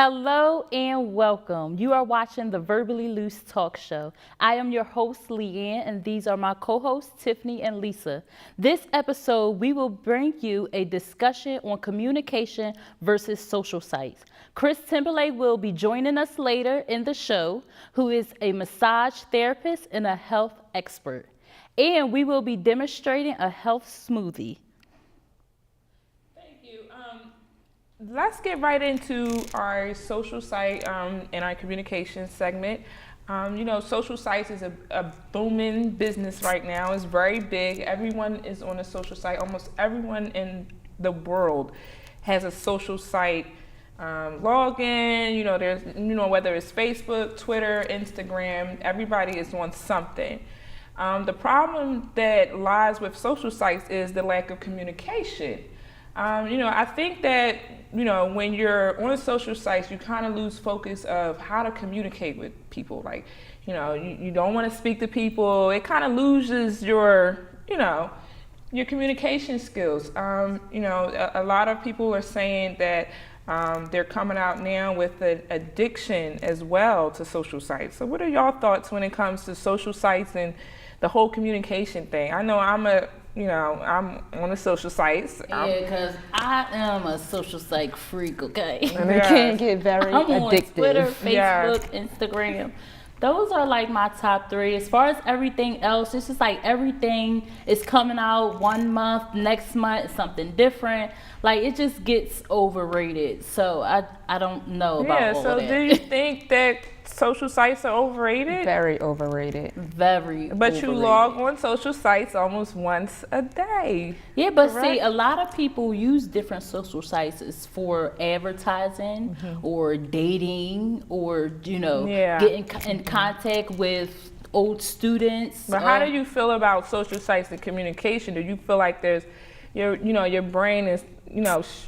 Hello and welcome. You are watching the Verbally Loose Talk Show. I am your host, Leanne, and these are my co-hosts, Tiffany and Lisa. This episode, we will bring you a discussion on communication versus social sites. Chris Timberlake will be joining us later in the show, who is a massage therapist and a health expert. And we will be demonstrating a health smoothie. Let's get right into our social site and our communication segment. Social sites is a booming business right now. It's very big. Everyone is on a social site. Almost everyone in the world has a social site login. There's whether it's Facebook, Twitter, Instagram. Everybody is on something. The problem that lies with social sites is the lack of communication. I think that, when you're on social sites, you kind of lose focus of how to communicate with people. Like, you don't want to speak to people. It kind of loses your communication skills. A lot of people are saying that they're coming out now with an addiction as well to social sites. So what are y'all thoughts when it comes to social sites and the whole communication thing? I know I'm on the social sites. Yeah, because I am a social site freak, okay? And it can get very I'm addictive. on Twitter, Facebook, Instagram. Those are like my top three. As far as everything else, it's just like everything is coming out one month, next month, something different. Like, it just gets overrated. So I don't know about all of that. Do you think that social sites are overrated? Very overrated. Very But overrated. you log on social sites almost once a day. Yeah, but correct? See, a lot of people use different social sites for advertising or dating or, getting in contact with old students. But how do you feel about social sites and communication? Do you feel like there's your brain is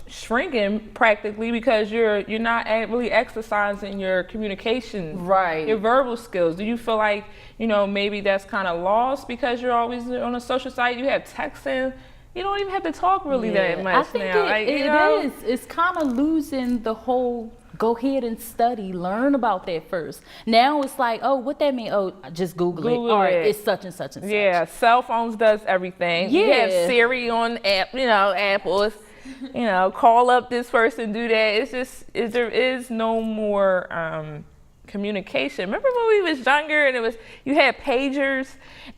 shrinking practically because you're not really exercising your communication, right? Your verbal skills. Do you feel like maybe that's kind of lost because you're always on a social site? You have texting. You don't even have to talk really that much I think now. it is. It's kind of losing the whole. Go ahead and study, learn about that first. Now it's like, oh, what that mean? Oh, just Google it. All right, it's such and such and such. Yeah, cell phones does everything. Yeah. You have Siri on Apple. It's, call up this person, do that. It's just, there is no more communication. Remember when we was younger and you had pagers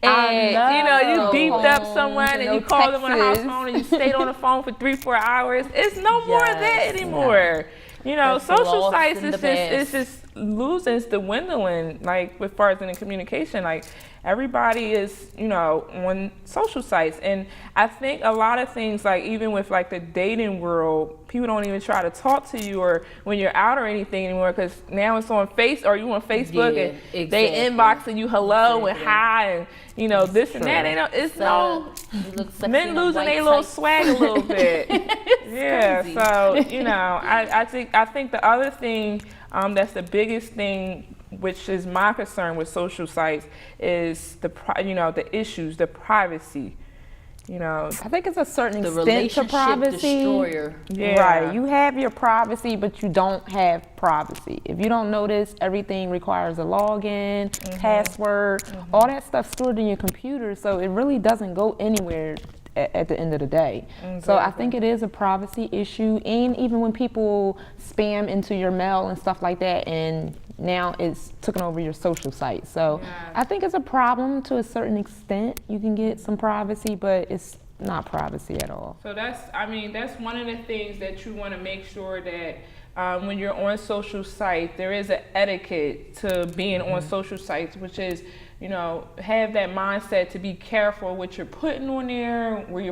and you beeped up someone and you called them on a house phone and you stayed on the phone for 3-4 hours. It's no more of that anymore. Social sites it's just losing, it's dwindling, like as far as in the communication. Like everybody is, on social sites. And I think a lot of things, like even with like the dating world, people don't even try to talk to you or when you're out or anything anymore, because now it's on you on Facebook and they inboxing you hello and hi and this and that. It's men losing their little swag a little bit. Yeah, crazy. So I think the other thing that's the biggest thing, which is my concern with social sites, is the issues, the privacy. I think it's a certain The extent to relationship privacy. destroyer. Yeah. Right. You have your privacy, but you don't have privacy. If you don't notice, everything requires a login, password, all that stuff stored in your computer, so it really doesn't go anywhere at the end of the day. So I think it is a privacy issue, and even when people spam into your mail and stuff like that, and now it's taken over your social site. So I think it's a problem to a certain extent. You can get some privacy, but it's not privacy at all. So that's one of the things that you want to make sure that when you're on social sites, there is an etiquette to being on social sites, which is have that mindset to be careful what you're putting on there, where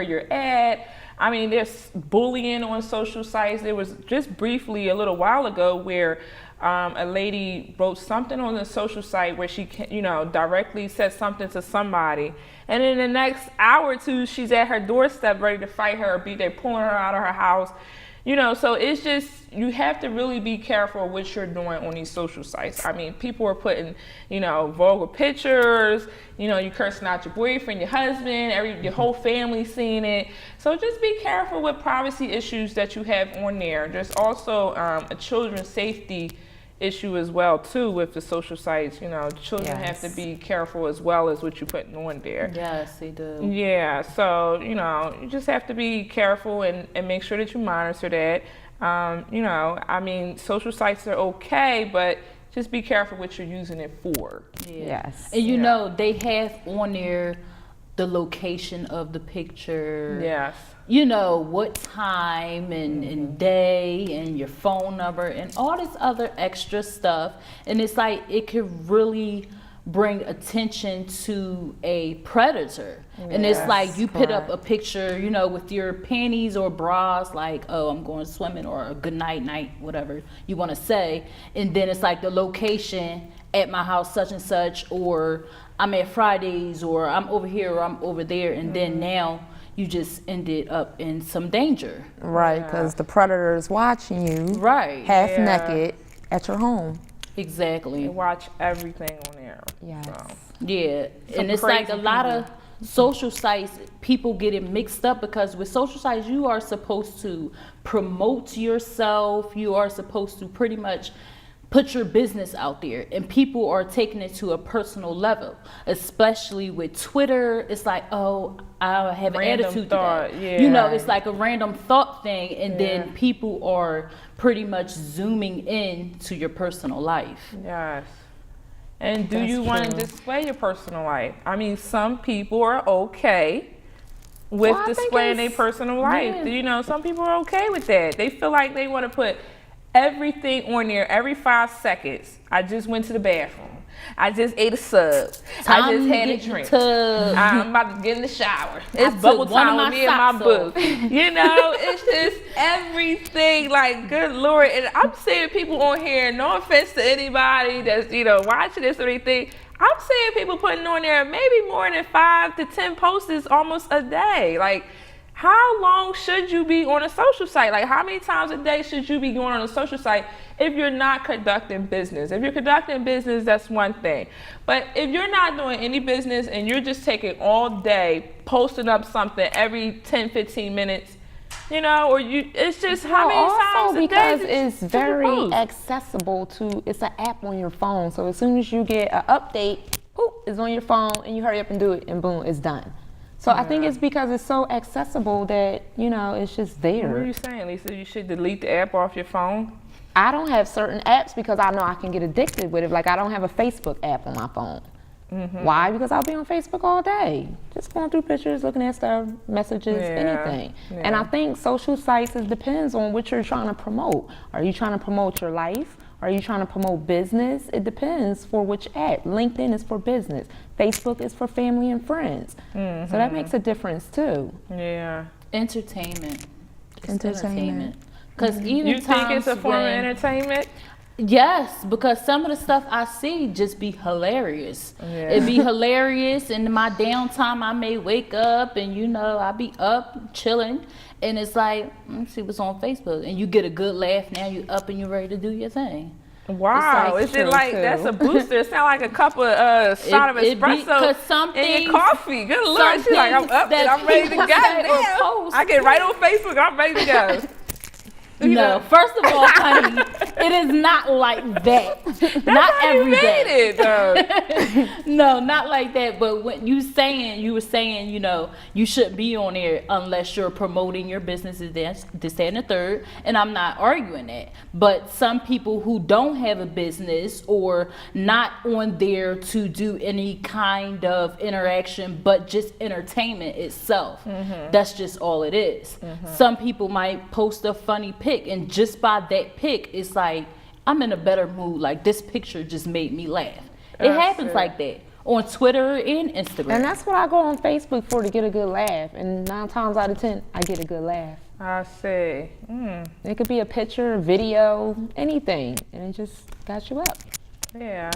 you're at. There's bullying on social sites. There was just briefly a little while ago where a lady wrote something on the social site where she directly said something to somebody, and in the next hour or two she's at her doorstep ready to fight her or they're pulling her out of her house. So it's just, you have to really be careful what you're doing on these social sites. I mean, people are putting, vulgar pictures, you cursing out your boyfriend, your husband, your whole family seeing it. So just be careful with privacy issues that you have on there. There's also a children's safety issue as well too with the social sites. Children have to be careful as well as what you're putting on there. Yes, they do. Yeah, so you just have to be careful and make sure that you monitor that. I mean, social sites are okay, but just be careful what you're using it for. Yes. And they have on there the location of the picture. Yes. What time and day and your phone number and all this other extra stuff. And it's like, it could really bring attention to a predator. And it's like, you put up a picture, with your panties or bras, like, oh, I'm going swimming, or a good night, whatever you want to say. And then it's like the location at my house, such and such, or I'm at Fridays, or I'm over here, or I'm over there. And then now you just ended up in some danger. Right, because the predator is watching you. Right. Half naked at your home. Exactly. You watch everything on there. Yes. So. Yeah. Some And it's like a crazy lot of social sites, people get it mixed up, because with social sites, you are supposed to promote yourself. You are supposed to pretty much put your business out there, and people are taking it to a personal level, especially with Twitter. It's like, oh, I have an Random attitude thought, to that. yeah. It's like a random thought thing, and then people are pretty much zooming in to your personal life. Yes. And do That's you want to true. display your personal life? I mean, some people are okay with Well, I think displaying their it's- personal life. yeah. Some people are okay with that. They feel like they want to put everything on there every 5 seconds. I just went to the bathroom. I just ate a sub. I just had a drink. I'm about to get in the shower. It's put bubble one of time my with me and my socks boo. off. It's just everything. Like, good Lord. And I'm seeing people on here, no offense to anybody that's, watching this or anything. I'm seeing people putting on there maybe more than 5 to 10 posts almost a day. Like, how long should you be on a social site? Like, how many times a day should you be going on a social site if you're not conducting business? If you're conducting business, that's one thing. But if you're not doing any business and you're just taking all day, posting up something every 10, 15 minutes, it's just how many times Also, a day? because did it's you very post? accessible it's an app on your phone. So as soon as you get an update, it's on your phone, and you hurry up and do it, and boom, it's done. So I think it's because it's so accessible that, it's just there. What are you saying, Lisa? You should delete the app off your phone? I don't have certain apps because I know I can get addicted with it. Like, I don't have a Facebook app on my phone. Why? Because I'll be on Facebook all day, just going through pictures, looking at stuff, messages, anything. And I think social sites, it depends on what you're trying to promote. Are you trying to promote your life? Are you trying to promote business? It depends for which app. LinkedIn is for business. Facebook is for family and friends. So that makes a difference too. Yeah. Entertainment. It's Entertainment. Because even You think it's a times form of when- entertainment? Yes, because some of the stuff I see just be hilarious. Yeah. It be hilarious, and in my downtime I may wake up and I be up chilling, and it's like, let's see what's on Facebook, and you get a good laugh. Now you up and you ready to do your thing. Wow, like is it true, like too. that's a booster? It sounds like a cup of shot of It be- espresso 'cause some in things- your coffee. Good Lord, some she's like, I'm things up and that I'm ready to go. people say or Damn. post- I get right on Facebook, I'm ready to go. No, first of all, honey, it is not like that. Not How every you day. made it, though. No, not like that. But when you were saying, you shouldn't be on there unless you're promoting your business, this, that, and the third. And I'm not arguing that. But some people who don't have a business or not on there to do any kind of interaction, but just entertainment itself, that's just all it is. Some people might post a funny pic, and just by that pic, it's like, I'm in a better mood. Like, this picture just made me laugh. It happens like that on Twitter and Instagram. And that's what I go on Facebook for, to get a good laugh. And 9 times out of 10, I get a good laugh. I see. It could be a picture, a video, anything. And it just got you up. Yeah.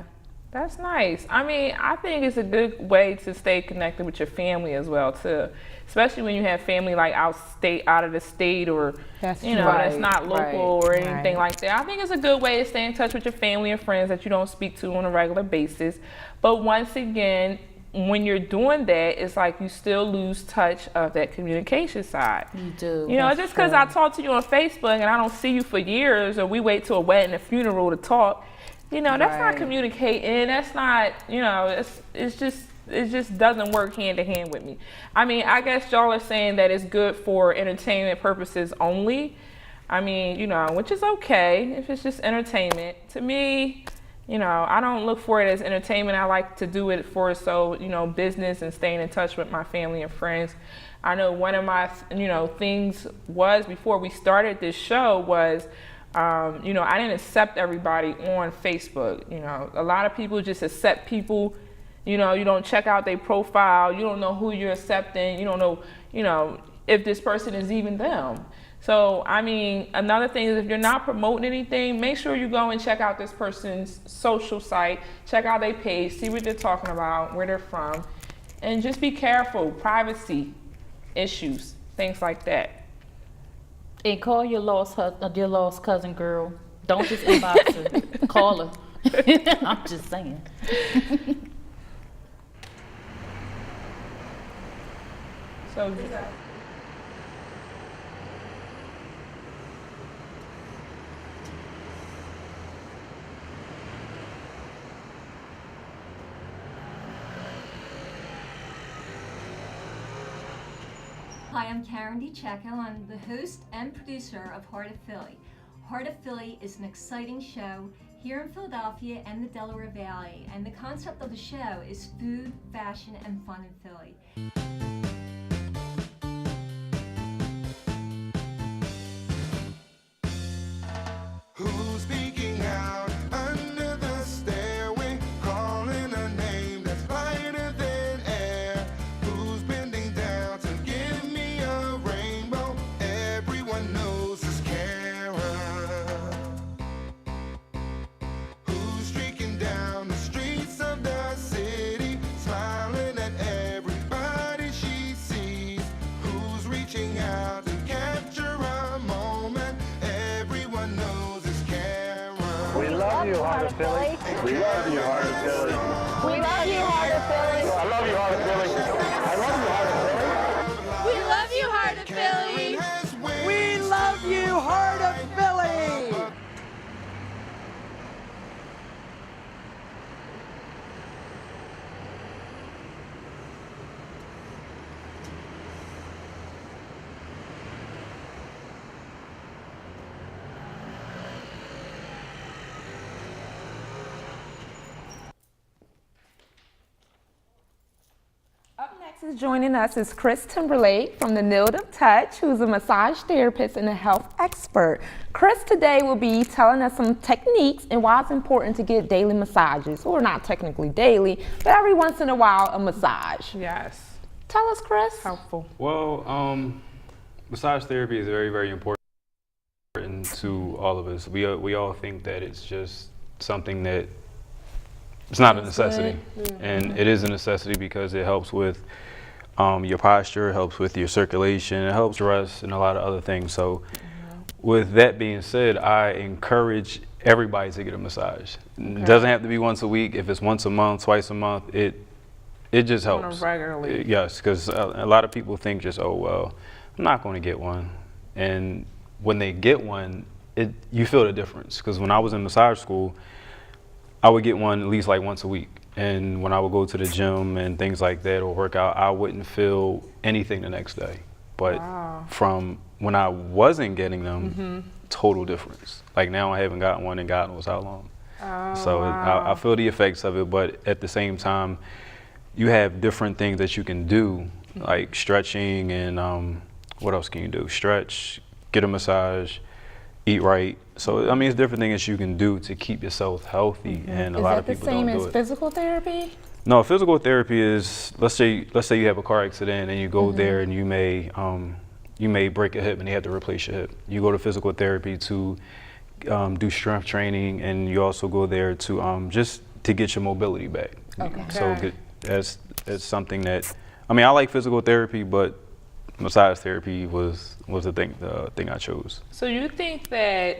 That's nice. I mean, I think it's a good way to stay connected with your family as well too, especially when you have family like out of the state, or That's that's not local right, or anything right. like that. I think it's a good way to stay in touch with your family and friends that you don't speak to on a regular basis. But once again, when you're doing that, it's like you still lose touch of that communication side. You do. Just because I talk to you on Facebook and I don't see you for years, or we wait to a wedding, a funeral to talk, that's not Right. communicating. That's not, it just doesn't work hand to hand with me. I mean, I guess y'all are saying that it's good for entertainment purposes only. I mean, which is okay if it's just entertainment. To me, I don't look for it as entertainment. I like to do it for business and staying in touch with my family and friends. I know one of my, things was before we started this show was, I didn't accept everybody on Facebook. A lot of people just accept people. You don't check out their profile. You don't know who you're accepting. You don't know, if this person is even them. So, I mean, another thing is if you're not promoting anything, make sure you go and check out this person's social site, check out their page, see what they're talking about, where they're from, and just be careful. Privacy issues, things like that. And call your lost cousin girl. Don't just inbox her. Call her. I'm just saying. So, Hi, I'm Karen DiCecco. I'm the host and producer of Heart of Philly. Heart of Philly is an exciting show here in Philadelphia and the Delaware Valley, and the concept of the show is food, fashion, and fun in Philly. Who's speaking out under the stairway, calling a name that's lighter than air? Who's bending down to give me a rainbow? Everyone knows it's Karen. Who's streaking down the streets of the city, smiling at everybody she sees? Who's reaching out to capture a moment? Everyone knows it's Karen. We love you, Heart of Philly. We love you, Heart of Philly. We love you, Heart of Philly. I love you, Heart of Philly. I love you, Heart of Philly. We love you, Heart of Philly. Has wings. We love you, Heart of Philly! Up next is joining us is Chris Timberlake from the Knead Touch, who's a massage therapist and a health expert. Chris today will be telling us some techniques and why it's important to get daily massages, or not technically daily, but every once in a while a massage. yes, Tell us, Chris. helpful. Well, massage therapy is very, very important to all of us. We all think that it's just something that it's not a necessity, and it is a necessity because it helps with your posture, it helps with your circulation, it helps rest, and a lot of other things. So, with that being said, I encourage everybody to get a massage. It doesn't have to be once a week. If it's once a month, twice a month, it just On a helps. regularly. Yes, because a lot of people think just, oh well, I'm not going to get one, and when they get one, you feel the difference. Because when I was in massage school, I would get one at least like once a week, and when I would go to the gym and things like that or work out, I wouldn't feel anything the next day. But from when I wasn't getting them, total difference. Like now I haven't gotten one in God knows how long. So I feel the effects of it, but at the same time, you have different things that you can do, like stretching and what else can you do? Stretch, get a massage, eat right. So I mean, it's different things you can do to keep yourself healthy, and a lot of people don't do Is that the same as it. physical therapy? No, physical therapy is, let's say you have a car accident and you go there and you may break a hip and they have to replace your hip. You go to physical therapy to do strength training, and you also go there to just to to get your mobility back. Okay. So that's something that, I mean, I like physical therapy, but massage therapy was the thing I chose. So you think that,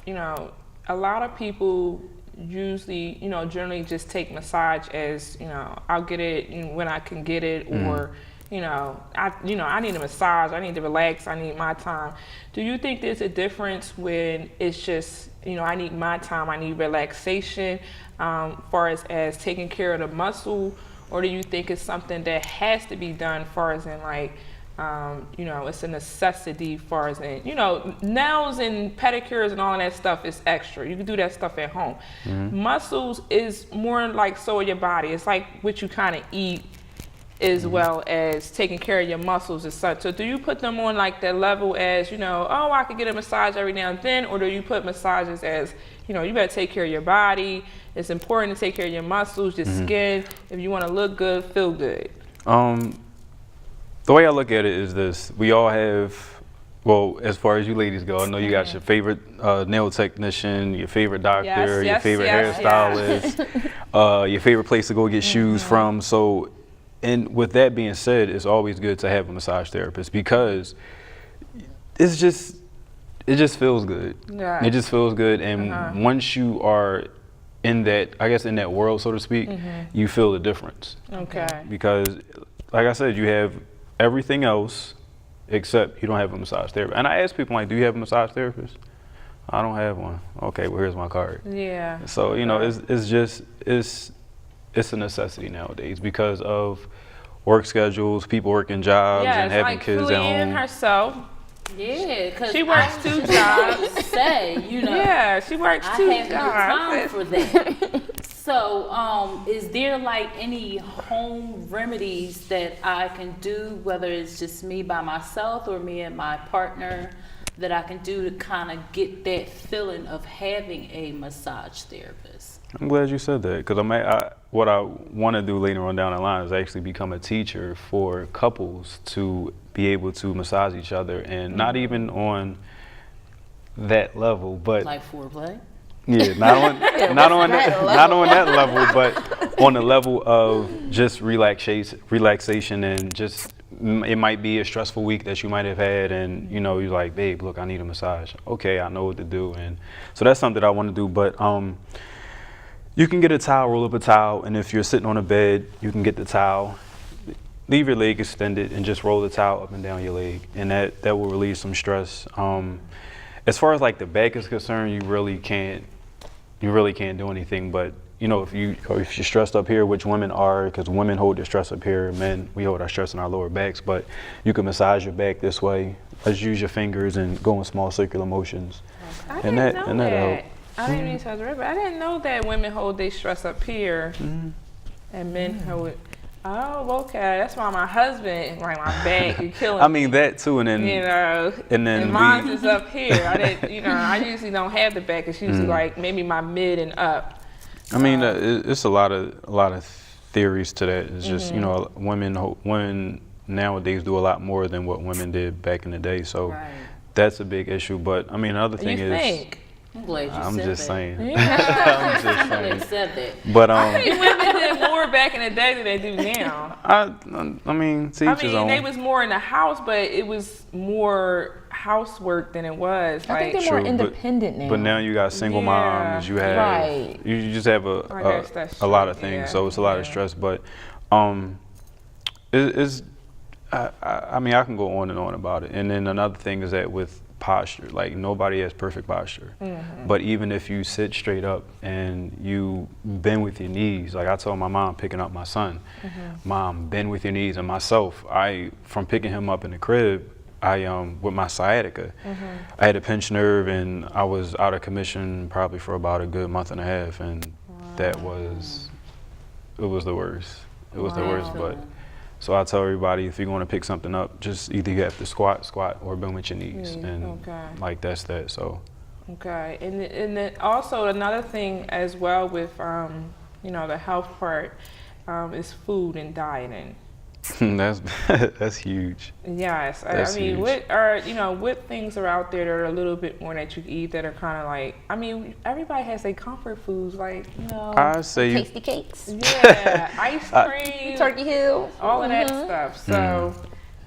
you know, a lot of people usually, you know, generally just take massage as, you know, I'll get it when I can get it, or, you know, I need a massage, I need to relax, I need my time. Do you think there's a difference when it's just, you know, I need my time, I need relaxation, far as taking care of the muscle, or do you think it's something that has to be done far as in like, you know, it's a necessity far as in, you know, nails and pedicures and all of that stuff is extra. You can do that stuff at home. Muscles is more like so of your body. It's like what you kind of eat as well as taking care of your muscles as such. So do you put them on like that level as, you know, oh, I could get a massage every now and then, or do you put massages as, you know, you better take care of your body. It's important to take care of your muscles, your skin, if you want to look good, feel good. The way I look at it is this: we all have, well, as far as you ladies go, I know you got your favorite nail technician, your favorite doctor, your favorite hairstylist, your favorite place to go get shoes from. So, and with that being said, it's always good to have a massage therapist because it just feels good. Yeah. It just feels good, and once you are in that, I guess, in that world, so to speak, you feel the difference. Okay. Because, like I said, you have everything else except you don't have a massage therapist. And I ask people, like, do you have a massage therapist? I don't have one. Okay, well, here's my card. Yeah. So, you know, it's a necessity nowadays because of work schedules, people working jobs, and having like kids at home. herself. Yeah, because She works 2 jobs. Say, you know, Yeah, she works 2 I have no time jobs. for that. So, is there like any home remedies that I can do, whether it's just me by myself or me and my partner, that I can do to kind of get that feeling of having a massage therapist? I'm glad you said that because what I want to do later on down the line is actually become a teacher for couples to be able to massage each other, and not even on that level, but Like foreplay? yeah, not on that level, but on the level of just relaxation, and just it might be a stressful week that you might have had, and you know, you're like, babe, look, I need a massage. Okay, I know what to do, and so that's something I want to do. But you can get a towel, roll up a towel, and if you're sitting on a bed, you can get the towel, leave your leg extended, and just roll the towel up and down your leg, and that will relieve some stress. As far as like the back is concerned, you really can't do anything. But you know, if you're stressed up here, which women are, because women hold their stress up here, men, we hold our stress in our lower backs. But you can massage your back this way. Just use your fingers and go in small circular motions. I didn't know that. Help. I didn't mean to interrupt, but I didn't know that women hold their stress up here and men hold it. Oh, okay. That's why my husband, like my back, you killing I mean that too, and then you know, and then mine is up here. I didn't, you know, I usually don't have the back. It's usually like maybe my mid and up. I mean, it's a lot of theories to that. It's just you know, women nowadays do a lot more than what women did back in the day. So that's a big issue. But I mean, another thing You is. think? I'm glad you I'm said just that. saying. Yeah. I'm just I'm glad saying. you said that. But I think women did more back in the day than they do now. I mean, to each his own. They was more in the house, but it was more housework than it was. I think Like, they're more True, independent now. But now you got single Yeah. moms. You have Right. you just have that's a lot of true, things. yeah, So it's a lot of yeah. stress. But I mean, I can go on and on about it. And then another thing is that with posture, like nobody has perfect posture. But even if you sit straight up and you bend with your knees, like I told my mom picking up my son, Mom, bend with your knees. And myself, from picking him up in the crib, with my sciatica, I had a pinched nerve, and I was out of commission probably for about a good month and a half, and it was the worst. It was the worst. But so I tell everybody, if you're going to pick something up, just either you have to squat, or bend with your knees, and like that's that. So. Okay, and then also another thing as well with you know, the health part is food and dieting. That's huge. Yes, That's I mean, huge. what things are out there that are a little bit more that you can eat that are kind of like, I mean, everybody has their comfort foods, like, I say Tasty cakes, yeah, ice cream, Turkey Hill, all of that stuff. So,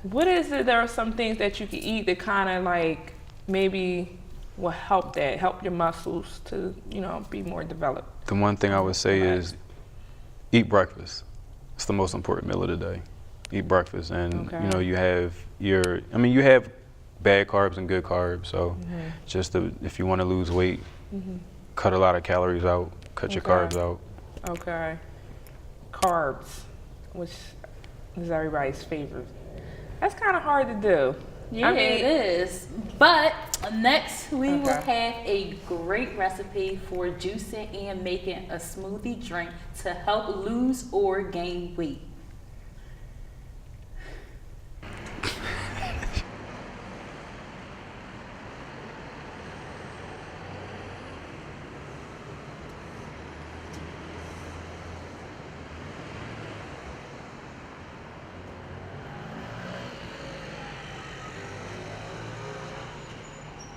what is it? There are some things that you can eat that kind of like maybe will help your muscles to, be more developed. the one thing I would say is eat breakfast. It's the most important meal of the day. Eat breakfast, and Okay. you have you have bad carbs and good carbs. So if you want to lose weight, cut a lot of calories out, cut your Okay. carbs out. Okay. Carbs, which is everybody's favorite. That's kind of hard to do. Yeah, it is. But next, we will Okay. have a great recipe for juicing and making a smoothie drink to help lose or gain weight.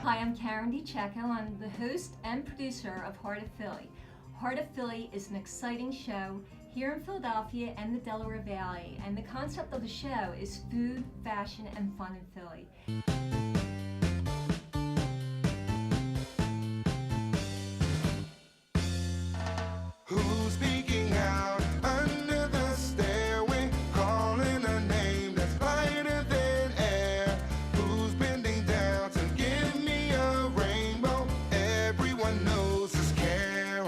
Hi, I'm Karen DiCecco. I'm the host and producer of Heart of Philly. Heart of Philly is an exciting show here in Philadelphia and the Delaware Valley, and the concept of the show is food, fashion, and fun in Philly. Who's speaking out under the stairway, calling a name that's lighter than air? Who's bending down to give me a rainbow? Everyone knows it's Karen.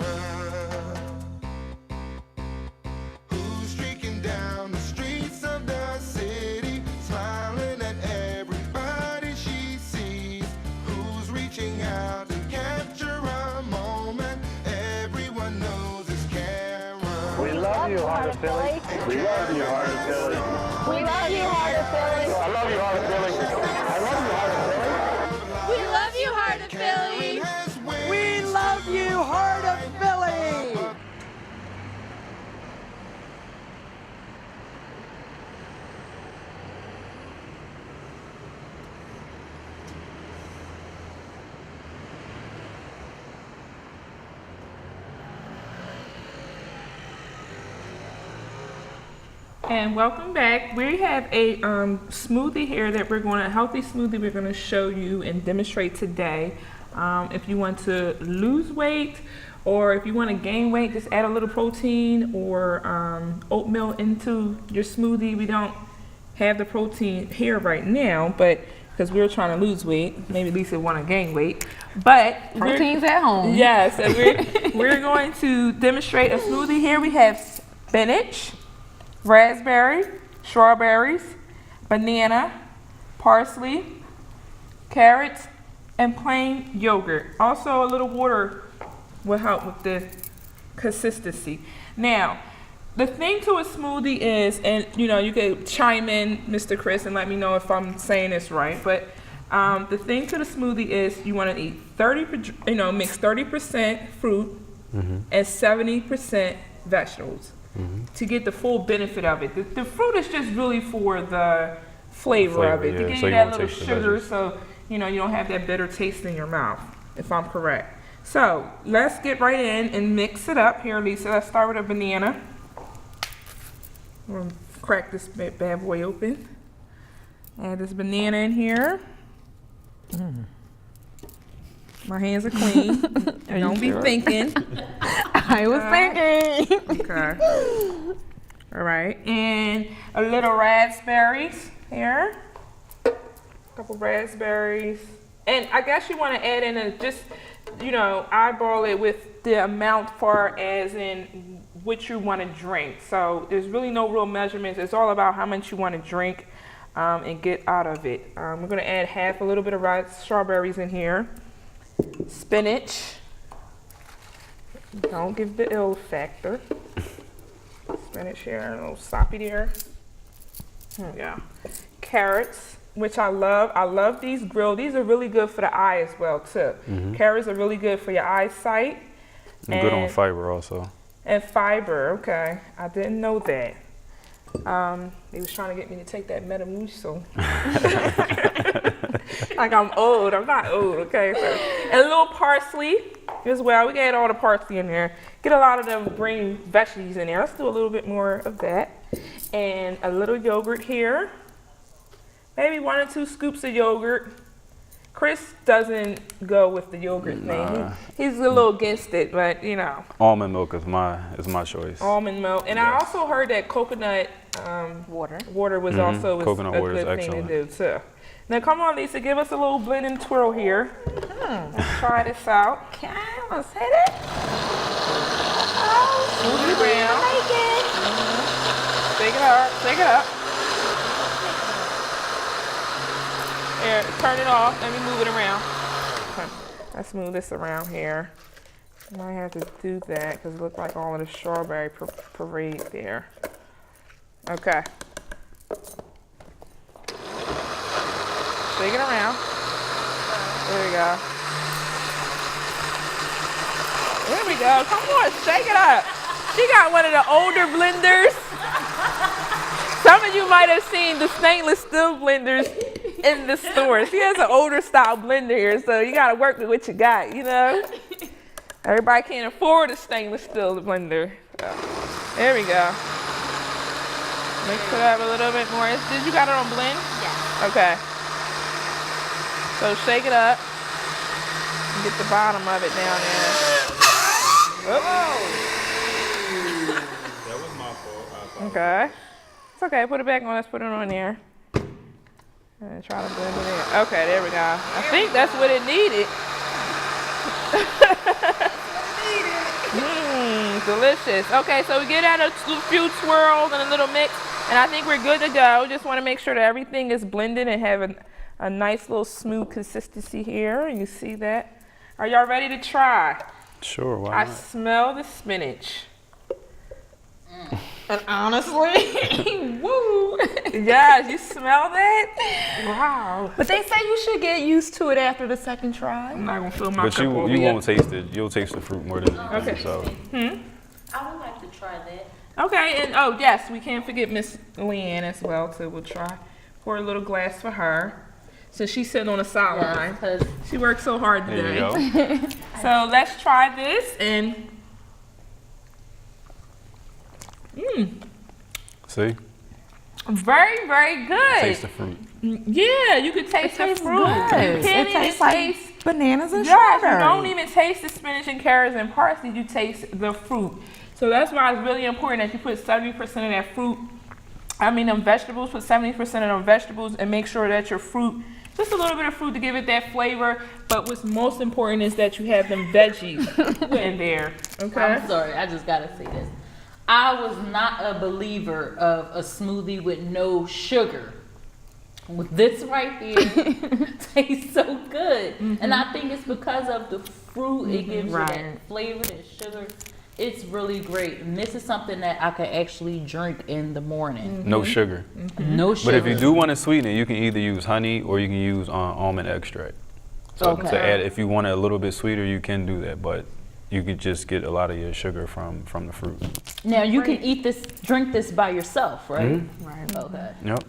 Who's streaking down the streets of the city, smiling at everybody she sees? Who's reaching out to capture a moment? Everyone knows it's Karen. We love you, Heart of Philly. We love you, Heart of Philly. We love you, Heart of Philly. I love you, Heart of Philly. I love you, Heart of Philly. We love you, Heart of Philly. Has wings. We love you, Heart of Philly. And welcome back. We have a smoothie here that healthy smoothie we're going to show you and demonstrate today. If you want to lose weight or if you want to gain weight, just add a little protein or oatmeal into your smoothie. We don't have the protein here right now, but because we're trying to lose weight, maybe Lisa want to gain weight, but proteins at home. yes, and we're going to demonstrate a smoothie here. We have spinach, raspberry, strawberries, banana, parsley, carrots, and plain yogurt. Also, a little water will help with the consistency. Now, the thing to a smoothie is, and you could chime in, Mr. Chris, and let me know if I'm saying this right, but the thing to the smoothie is you want to eat mix 30% fruit and 70% vegetables. To get the full benefit of it. The fruit is just really for the flavor of it, to give so you you that won't little taste the sugar, veggies. so you don't have that bitter taste in your mouth, if I'm correct. So let's get right in and mix it up here, Lisa. Let's start with a banana. We'll crack this bad boy open. Add this banana in here. My hands are clean. Don't be thinking. I was thinking. Okay. All right. And a little raspberries here. A couple raspberries. And I guess you want to add in eyeball it with the amount far as in what you want to drink. So there's really no real measurements. It's all about how much you want to drink and get out of it. We're going to add a little bit of strawberries in here. Spinach. Don't give the ill factor. Spinach here, a little sloppy there. There we go. Carrots, which I love. I love these grilled. These are really good for the eye as well, too. Carrots are really good for your eyesight. And good on fiber also. And fiber, okay. I didn't know that. They was trying to get me to take that Metamucil. Like I'm old. I'm not old, okay? So, and a little parsley as well. We got all the parsley in there. Get a lot of them green veggies in there. Let's do a little bit more of that. And a little yogurt here. Maybe 1 or 2 scoops of yogurt. Chris doesn't go with the yogurt thing. He's a little against it, but you know. Almond milk is my choice. Almond milk. And I also heard that coconut water was also Coconut a water is good thing to excellent. do too. Now come on, Lisa, give us a little blend and twirl here. Let's try this out. Okay, let's hit it. Move it around. Shake it up, shake it up. Here, turn it off, let me move it around. Okay. Let's move this around here. Might have to do that because it looks like all of the strawberry parade there. Okay. Shake it around. There we go. There we go. Come on, shake it up. She got one of the older blenders. Some of you might have seen the stainless steel blenders in the store. She has an older style blender here, so you gotta work with what you got, you know? Everybody can't afford a stainless steel blender. So, there we go. Mix it up a little bit more. Did you got it on blend? Yeah. Okay. So shake it up. And get the bottom of it down there. Whoa. That was my fault. Okay. It's okay. Put it back on. Let's put it on there. And try to blend it in. Okay, there we go. I think that's what it needed. Delicious. Okay, so we get out a few swirls and a little mix, and I think we're good to go. Just want to make sure that everything is blended and have a nice little smooth consistency here. You see that? Are y'all ready to try? Sure, why I not? smell the spinach. And honestly, woo! Yes, you smell that? Wow. But they say you should get used to it after the second try. I'm not gonna fill my But cup you over won't yet. taste it. You'll taste the fruit more than anything. Okay. So I would like to try that. Okay, and oh yes, we can't forget Miss Leanne as well too. We'll try. Pour a little glass for her. So she's sitting on the sideline. Because She worked so hard there today. you go. So let's try this and See? very, very good. Taste the fruit. Yeah, you could taste the fruit. You good. can't It even tastes like taste. bananas and Yes, you strawberries. don't even taste the spinach and carrots and parsley. You taste the fruit. So that's why it's really important that you put 70% of that fruit. Them vegetables. Put 70% of them vegetables, and make sure that your fruit, just a little bit of fruit to give it that flavor. But what's most important is that you have them veggies in there. Okay. I'm sorry, I just gotta say this. I was not a believer of a smoothie with no sugar. With this right here tastes so good. And I think it's because of the fruit. It gives you Right. that flavor, that sugar. It's really great. And this is something that I could actually drink in the morning. No sugar. No sugar. But if you do want to sweeten it, you can either use honey or you can use almond extract. So Okay. to add, if you want it a little bit sweeter, you can do that. But you could just get a lot of your sugar from the fruit. Now you can drink this by yourself, right? Right. Okay. Yep.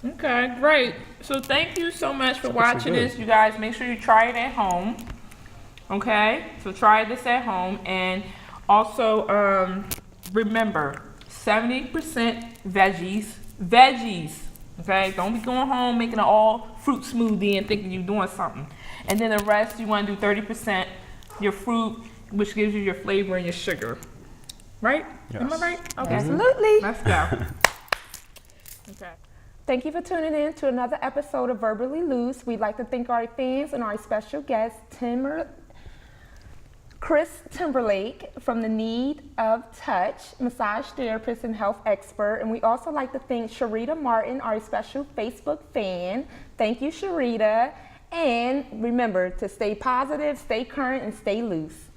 Okay, great. So thank you so much for watching good. this, you guys. Make sure you try it at home. Okay, so try this at home, and also remember 70% veggies. Okay, don't be going home making an all fruit smoothie and thinking you're doing something. And then the rest you want to do 30% your fruit, which gives you your flavor and your sugar. Right? Yes. Am I right? Okay. Absolutely. Let's go. Okay. Thank you for tuning in to another episode of Verbally Loose. We'd like to thank our fans and our special guest, Chris Timberlake from the Knead of Touch, massage therapist and health expert. And we also like to thank Sharita Martin, our special Facebook fan. Thank you, Sharita. And remember to stay positive, stay current, and stay loose.